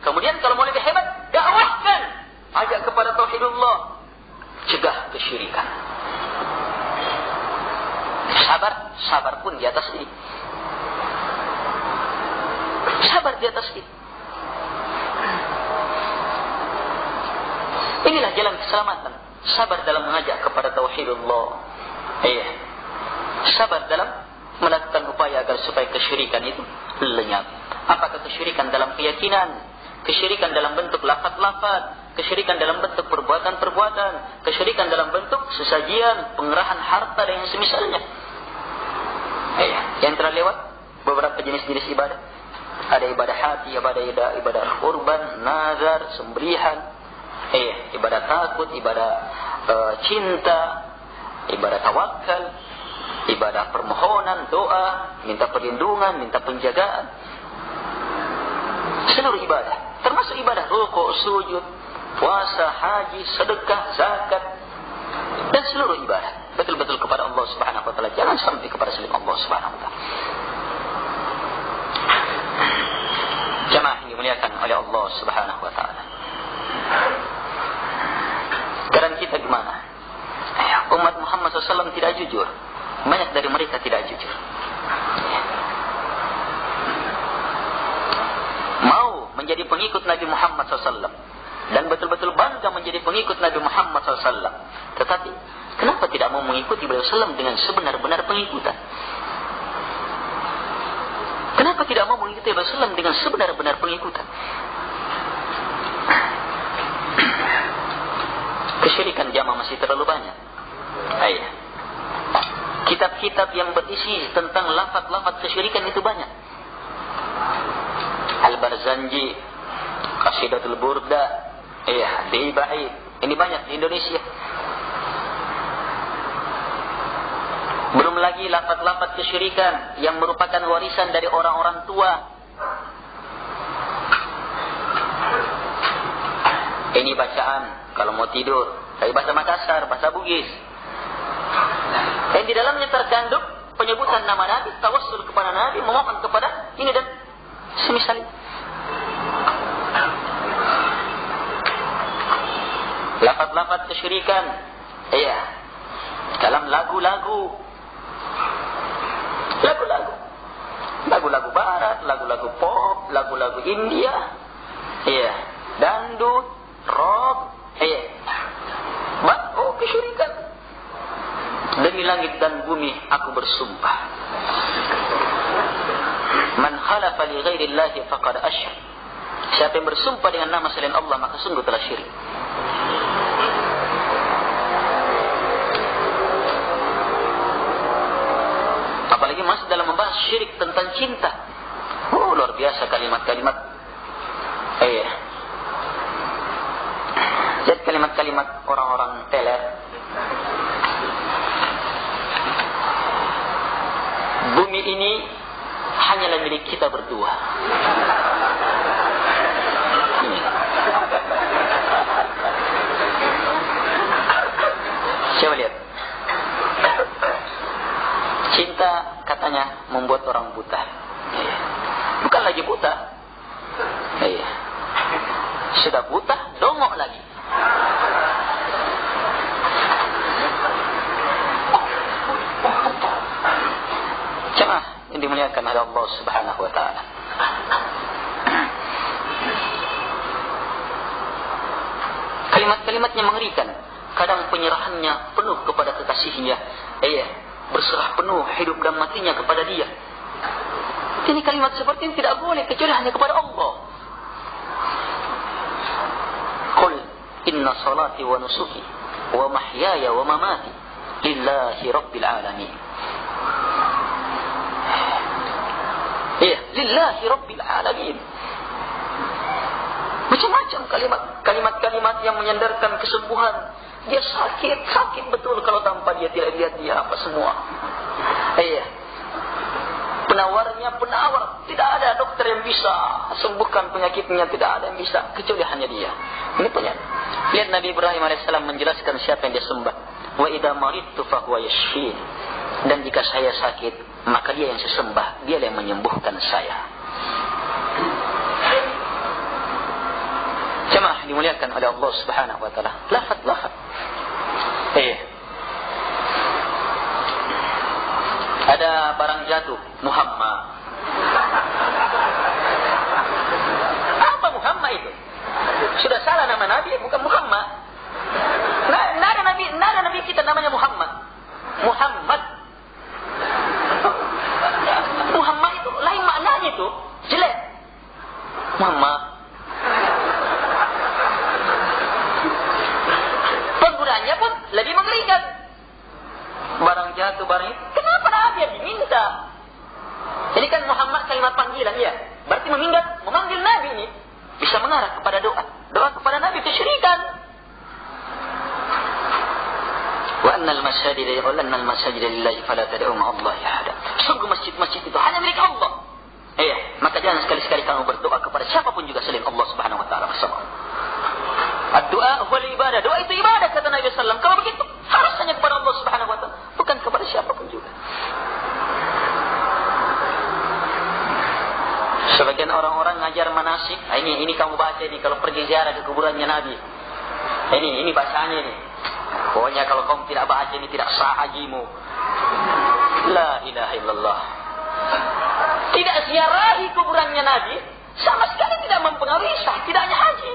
Kemudian kalau mau lebih hebat, dakwahkan. Ajak kepada tauhidullah. Cegah kesyirikan. Sabar pun di atas ini. Sabar di atas ini. Inilah jalan keselamatan. Sabar dalam mengajak kepada tauhidullah. Sabar dalam melakukan upaya agar supaya kesyirikan itu lenyap. Apakah kesyirikan dalam keyakinan, kesyirikan dalam bentuk lafaz-lafaz, kesyirikan dalam bentuk perbuatan-perbuatan, kesyirikan dalam bentuk sesajian, pengerahan harta dan yang semisalnya. Yang telah lewat beberapa jenis-jenis ibadah. Ada ibadah hati, ibadah kurban, nazar, sembelihan, ibadah takut, ibadah cinta, ibadah tawakal, ibadah permohonan, doa, minta perlindungan, minta penjagaan. Seluruh ibadah, termasuk ibadah rukuk, sujud, puasa, haji, sedekah, zakat, dan seluruh ibadah betul-betul kepada Allah Subhanahu wa taala. Jangan sampai kepada selain Allah Subhanahu wa taala. Jamaah yang dimuliakan oleh Allah Subhanahu wa taala. Sekarang kita gimana? Umat Muhammad SAW tidak jujur. Banyak dari mereka tidak jujur. Mau menjadi pengikut Nabi Muhammad SAW dan betul-betul bangga menjadi pengikut Nabi Muhammad SAW, tetapi kenapa tidak mau mengikuti beliau SAW dengan sebenar-benar pengikutan? Kenapa tidak mau mengikuti beliau SAW dengan sebenar-benar pengikutan? Kesyirikan jamaah masih terlalu banyak. Ayah. Kitab-kitab yang berisi tentang lafaz-lafaz kesyirikan itu banyak. Al-Barzanji, Qasidatul Burda, Dibai. Ini banyak di Indonesia. Belum lagi lafaz-lafaz kesyirikan yang merupakan warisan dari orang-orang tua. Ini bacaan kalau mau tidur, dari bahasa Makassar, bahasa Bugis. Dan di dalamnya terkandung penyebutan nama Nabi, tawassul kepada Nabi, memohon kepada ini dan semisal. Lafaz-lafaz kesyirikan, dalam lagu-lagu barat, lagu-lagu pop, lagu-lagu India, dangdut, rock, kesyirikan. Demi langit dan bumi aku bersumpah, man khalafa li ghairillahi faqad asyrak. Siapa yang bersumpah dengan nama selain Allah maka sungguh telah syirik. Apalagi masih dalam membahas syirik tentang cinta. Luar biasa kalimat-kalimat. Jadi kalimat-kalimat orang-orang teler. Bumi ini hanyalah milik kita berdua. Coba lihat. Cinta katanya membuat orang buta. Bukan lagi buta. Sudah buta, dongok lagi. Jemaah yang dimuliakan oleh Allah Subhanahu wa taala. Kalimat-kalimatnya mengerikan. Kadang penyerahannya penuh kepada kekasihnya. Berserah penuh hidup dan matinya kepada dia. Ini kalimat seperti ini tidak boleh kecuali hanya kepada Allah. Qul inna salati wa nusuki wa mahyaya wa mamati lillahi rabbil alamin. Lillahi rabbil alamin. Macam-macam kalimat-kalimat yang menyandarkan kesembuhan. Dia sakit betul kalau tanpa dia tidak lihat dia apa semua. Penawarnya penawar, tidak ada dokter yang bisa sembuhkan penyakitnya, tidak ada yang bisa kecuali hanya dia. Ini penyakit. Lihat Nabi Ibrahim alaihissalam menjelaskan siapa yang dia sembah. Wa idza maridtu fa huwa yashfin. Dan jika saya sakit, maka dia yang saya sembah, dia yang menyembuhkan saya. Jemaah dimuliakan oleh Allah Subhanahu wa taala. Lafaz. Ada barang jatuh, Muhammad. Apa Muhammad itu? Sudah salah nama Nabi, bukan Muhammad. Nada Nabi kita namanya Muhammad. Muhammad itu lain maknanya itu, jelek. Muhammad. Penggunaannya pun lebih mengerikan. Barang jatuh, barang itu. Kenapa Nabi yang diminta? Ini kan Muhammad kalimat panggilan, ya. Berarti memanggil Nabi ini bisa mengarah kepada doa. Doa kepada Nabi kesyirikan. Wa annal masajida lillahi fala tad'u ma'allahi ahada. Sungguh masjid-masjid itu hanya milik Allah. Maka jangan sekali-sekali kamu berdoa kepada siapapun juga selain Allah Subhanahu wa taala bersama. Ad-du'a huwa ibadah. Doa itu ibadah kata Nabi sallallahu alaihi wasallam. Kalau begitu harus hanya kepada Allah Subhanahu wa taala, bukan kepada siapapun juga. Sebagian orang-orang ngajar manasik. Ini kamu baca ini kalau pergi ziarah ke kuburannya Nabi. Ini bacanya ini. Pokoknya kalau kamu tidak baca ini tidak sah hajimu. La ilaha illallah. Tidak ziarahi kuburannya Nabi sama sekali tidak mempengaruhi sah tidaknya haji.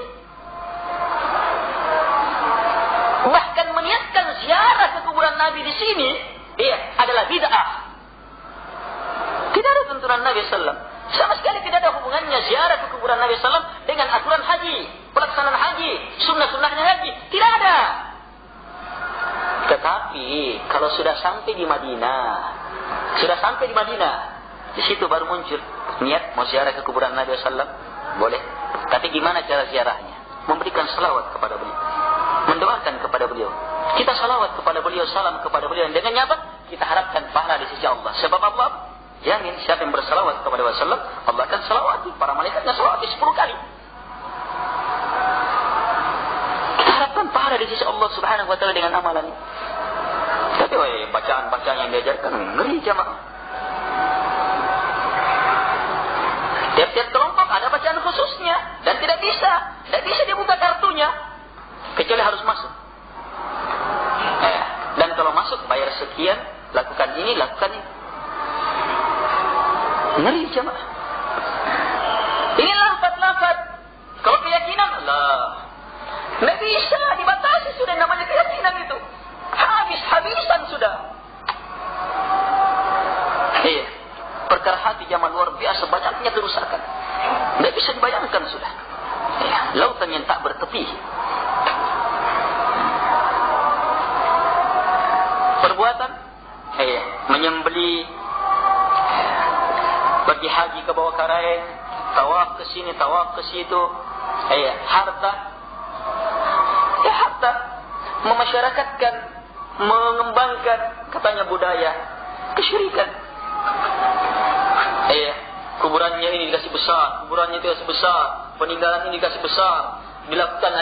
Bahkan meniatkan ziarah ke kuburan Nabi di sini adalah bid'ah. Tidak ada tuntunan Nabi sallallahu. Sama sekali tidak ada hubungannya ziarah ke kuburan Nabi sallallahu dengan aturan haji, pelaksanaan haji, sunnah-sunnahnya haji. Tidak ada. Tetapi kalau sudah sampai di Madinah, di situ baru muncul niat mau ziarah ke kuburan Nabi SAW, boleh. Tapi gimana cara ziarahnya? Memberikan salawat kepada beliau, mendoakan kepada beliau. Kita salawat kepada beliau, salam kepada beliau. Dan dengannya apa? Kita harapkan pahala di sisi Allah. Sebab Allah jamin siapa yang bersalawat kepada Rasulullah, Allah akan salawati. Para malaikatnya salawati 10 kali. Kita harapkan pahala di sisi Allah Subhanahu wa taala dengan amalan ini. Tapi bacaan-bacaan yang diajarkan ngeri jamaah. Tiap-tiap kelompok ada bacaan khususnya dan tidak bisa dia buka kartunya kecuali harus masuk. Dan kalau masuk bayar sekian, lakukan ini, lakukan ini. Ngeri jemaah. Ini lafaz-lafaz. Kalau keyakinan Allah, nggak bisa dibatasi sudah namanya keyakinan itu. Habis-habisan sudah. Iya. Perkara hati zaman luar biasa banyaknya kerusakan. Nggak bisa dibayangkan sudah. Iya. Lautan yang tak bertepi. Perbuatan, menyembeli, pergi haji ke bawah Karaeng, tawaf ke sini, tawaf ke situ, harta, memasyarakatkan, mengembangkan, katanya budaya, kesyirikan. Kuburannya ini dikasih besar, kuburannya itu dikasih besar, peninggalan ini dikasih besar, dilakukan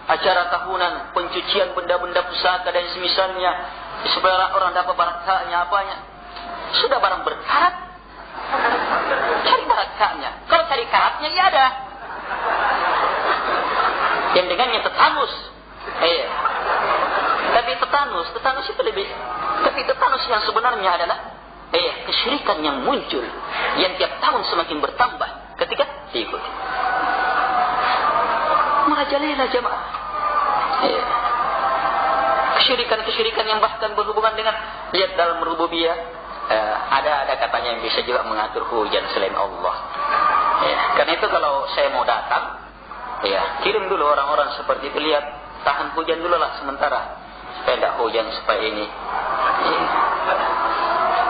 acara tahunan, pencucian benda-benda pusaka dan semisalnya, supaya orang dapat barakahnya apanya. Sudah barang berkarat, cari barakahnya. Kalau cari karatnya ia ada. Yang dengannya tetanus. Tapi tetanus itu lebih. Tapi tetanus yang sebenarnya adalah kesyirikan yang muncul, yang tiap tahun semakin bertambah ketika diikuti. Merajalela jemaah. Kesyirikan yang bahkan berhubungan dengan, lihat dalam rububiyah, ada katanya yang bisa juga mengatur hujan selain Allah. Karena itu kalau saya mau datang, kirim dulu orang-orang seperti itu, lihat, tahan hujan dulu lah sementara, supaya tidak hujan, supaya ini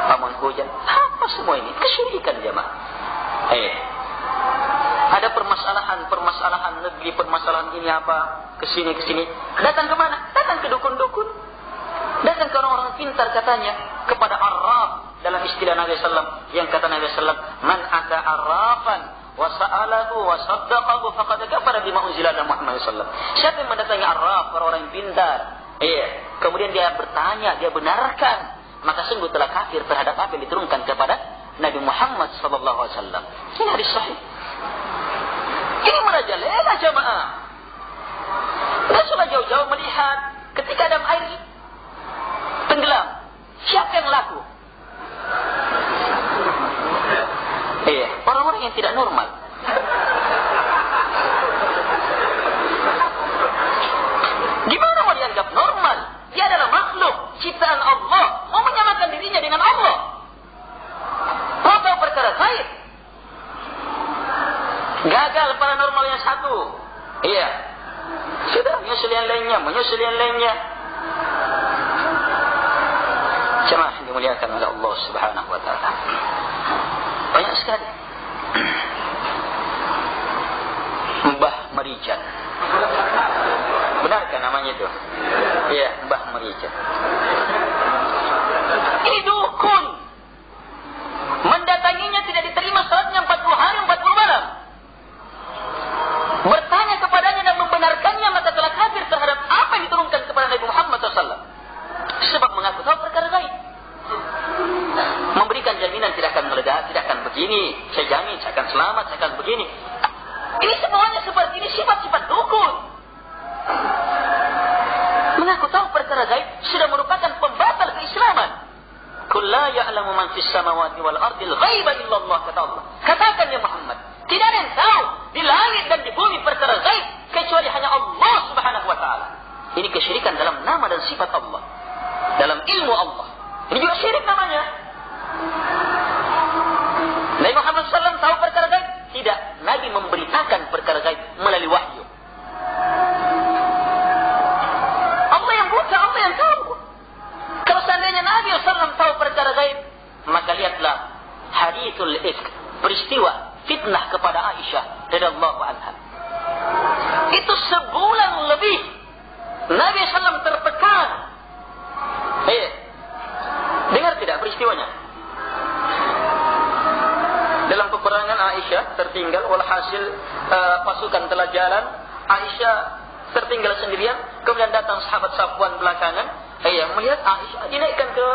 pamun hujan. Apa semua ini? Kesyirikan jemaah. Ada permasalahan negeri, permasalahan ini apa, kesini. Datang ke mana? Datang ke dukun-dukun. Datang ke orang-orang pintar katanya, kepada arraf dalam istilah Nabi SAW. Yang kata Nabi SAW, man ata arrafan wa sa'alahu wa saddaqahu faqad kafara bima unzila ala Muhammad SAW. Siapa yang mendatangi arraf, orang yang pintar, kemudian dia bertanya, dia benarkan, maka sungguh telah kafir terhadap apa yang diturunkan kepada Nabi Muhammad SAW. Ini hadis sahih. Ini merajalela jamaah. Rasulullah jauh-jauh melihat ketika ada air tenggelam, siapa yang laku? Orang-orang yang tidak normal. Gimana mau dianggap normal? Dia adalah makhluk ciptaan Allah, mau menyamakan dirinya dengan Allah. Mau tahu perkara gaib? Gagal paranormal yang satu. Sudah menyusul yang lainnya. Jemaah dimuliakan oleh Allah Subhanahu wa taala. Banyak sekali. Mbah Merican. Benarkah namanya itu? Mbah Merican. Ini dukun. Mendatanginya tidak diterima salatnya 40 hari 40 malam. Bertanya kepadanya dan membenarkannya, maka telah kafir terhadap apa yang diturunkan kepada Nabi Muhammad SAW. Sebab mengaku tahu perkara gaib. Memberikan jaminan tidak akan meledak, tidak akan begini, saya jamin saya akan selamat, saya akan begini. Ini semuanya seperti ini, sifat-sifat dukun. Mengaku tahu perkara gaib sudah merupakan pembatal keislaman. Qul la ya'lamu man fis samawati wal ardil ghaiba illallah, kata Allah. Katakan ya Muhammad, tidak ada yang tahu di langit dan di bumi perkara gaib kecuali hanya Allah Subhanahu wa taala. Ini kesyirikan dalam nama dan sifat Allah, dalam ilmu Allah. Ini juga syirik namanya. Nabi Muhammad SAW tahu perkara gaib? Tidak. Nabi memberitakan perkara gaib melalui wahyu. hadithul ifk, peristiwa fitnah kepada Aisyah radhiyallahu anha. Itu sebulan lebih Nabi SAW tertekan. Dengar tidak peristiwanya? Dalam peperangan Aisyah tertinggal, walhasil pasukan telah jalan, Aisyah tertinggal sendirian, kemudian datang sahabat Safwan belakangan, melihat Aisyah dinaikkan ke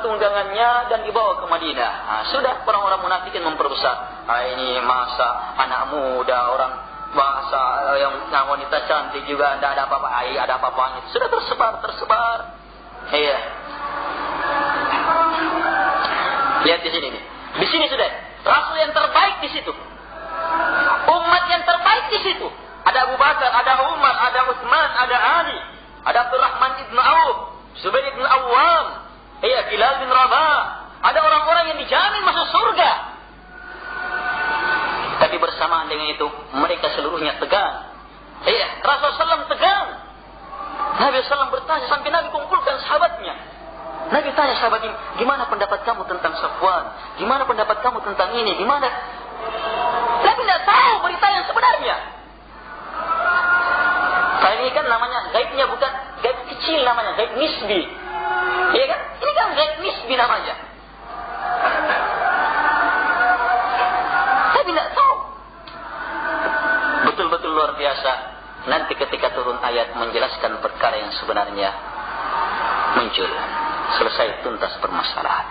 tunggangannya dan dibawa ke Madinah. Sudah orang-orang munafikin memperbesar. Ini masa anak muda, orang bahasa yang wanita cantik juga, tidak ada apa-apa, ada apa-apanya. Sudah tersebar. Lihat di sini nih. Di sini sudah Rasul yang terbaik di situ. Umat yang terbaik di situ. Ada Abu Bakar, ada Umar, ada Utsman, ada Ali, ada Abdurrahman ibn Auf, Zubair ibn Awwam, Bilal bin Rabah. Ada orang-orang yang dijamin masuk surga. Tapi bersamaan dengan itu, mereka seluruhnya tegang. Rasulullah SAW tegang. Nabi SAW bertanya sampai Nabi kumpulkan sahabatnya. Nabi tanya sahabat ini, gimana pendapat kamu tentang Safwan? Gimana pendapat kamu tentang ini? Gimana? Nabi tidak tahu berita yang sebenarnya. Ini kan namanya gaibnya bukan gaib kecil, namanya gaib nisbi. Iya kan? Ini kan gaib nisbi namanya. Nabi tidak tahu. Betul-betul luar biasa. Nanti ketika turun ayat menjelaskan perkara yang sebenarnya muncul. Selesai tuntas permasalahan.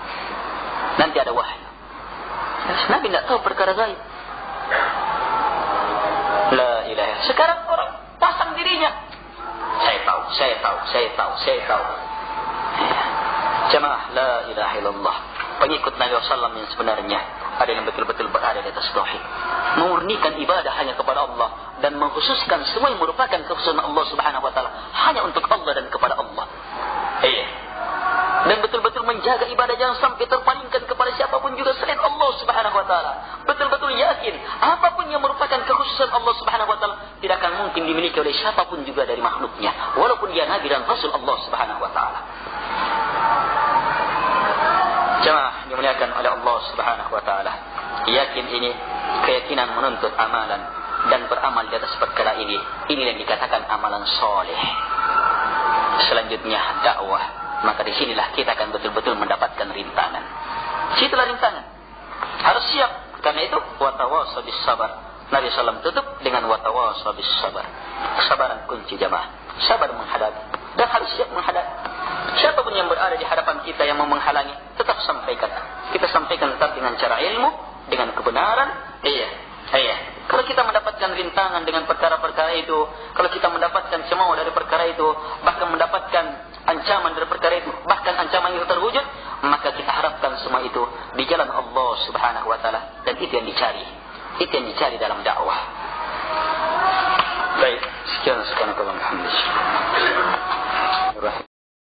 Nanti ada wahyu. Nabi tidak tahu perkara gaib. La ilaha. Sekarang orang pasang dirinya. Saya tahu. Jamaah, la ilaha illallah. Pengikut Nabi SAW yang sebenarnya ada yang betul-betul berada di atas tauhid, memurnikan ibadah hanya kepada Allah dan mengkhususkan semua yang merupakan kekhususan Allah Subhanahu wa taala hanya untuk Allah dan kepada Allah. Dan betul-betul menjaga ibadah jangan sampai terpalingkan kepada siapapun juga selain Allah Subhanahu wa taala. Betul-betul yakin apapun yang merupakan kekhususan Allah Subhanahu wa taala tidak akan mungkin dimiliki oleh siapapun juga dari makhluknya, walaupun dia nabi dan rasul Allah Subhanahu wa taala. Jemaah dimuliakan oleh Allah Subhanahu wa taala. Yakin ini keyakinan menuntut amalan dan beramal di atas perkara ini. Inilah yang dikatakan amalan soleh. Selanjutnya dakwah. Maka di sinilah kita akan betul-betul mendapatkan rintangan. Situlah rintangan. Harus siap. Karena itu watawasau bis sabar. Nabi SAW tutup dengan watawasau bis sabar. Kesabaran kunci jamaah. Sabar menghadapi dan harus siap menghadapi. Siapapun yang berada di hadapan kita yang mau menghalangi, tetap sampaikan. Kita sampaikan tetap dengan cara ilmu, dengan kebenaran. Kalau kita mendapatkan rintangan dengan perkara-perkara itu, kalau kita mendapatkan cemooh dari perkara itu, bahkan mendapatkan ancaman dari perkara itu, bahkan ancaman itu terwujud, maka kita harapkan semua itu di jalan Allah Subhanahu wa taala, dan itu yang dicari. Itu yang dicari dalam dakwah. Baik, sekian alhamdulillah.